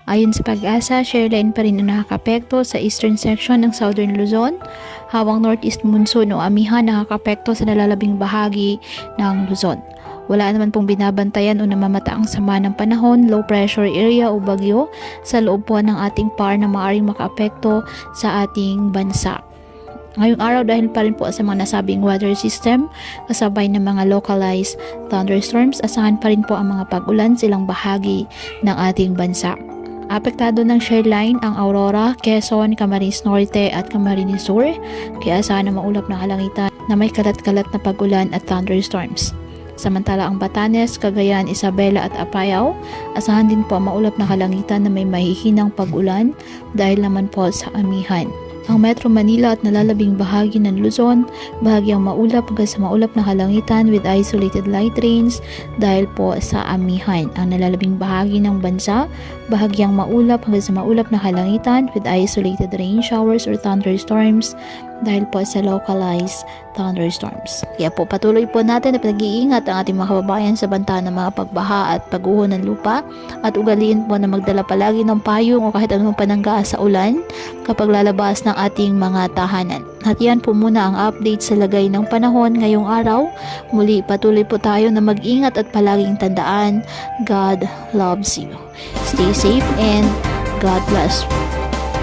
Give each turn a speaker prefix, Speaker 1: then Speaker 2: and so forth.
Speaker 1: Ayon sa Pag-asa, shoreline pa rin ang nakakapekto sa eastern section ng Southern Luzon, habang northeast monsoon o amihan nakakapekto sa nalalabing bahagi ng Luzon. Wala naman pong binabantayan o namamataang sama ng panahon, low pressure area o bagyo sa loob po ng ating PAR na maaaring makaapekto sa ating bansa. Ngayong araw, dahil pa rin po sa mga nasabing weather system, kasabay ng mga localized thunderstorms, asahan pa rin po ang mga pag-ulan sa ilang bahagi ng ating bansa. Apektado ng shoreline ang Aurora, Quezon, Camarines Norte at Camarines Sur, kaya asahan na maulap na kalangitan na may kalat-kalat na pag-ulan at thunderstorms. Samantala ang Batanes, Cagayan, Isabela at Apayao, asahan din po ang maulap na kalangitan na may mahihinang pag-ulan dahil naman po sa amihan. Ang Metro Manila at nalalabing bahagi ng Luzon, bahagyang maulap hanggang sa maulap na kalangitan with isolated light rains dahil po sa amihan. Ang nalalabing bahagi ng bansa, bahagyang maulap hanggang sa maulap na kalangitan with isolated rain showers or thunderstorms dahil po sa localized thunderstorms. Kaya po patuloy po natin na pinag-iingat ang ating mga kababayan sa banta ng mga pagbaha at pag-uho ng lupa at ugaliin po na magdala palagi ng payong o kahit anong panangga sa ulan kapag lalabas ng ating mga tahanan. At yan po muna ang update sa lagay ng panahon ngayong araw. Muli patuloy po tayo na mag-ingat at palaging tandaan, God loves you. Stay safe and God bless.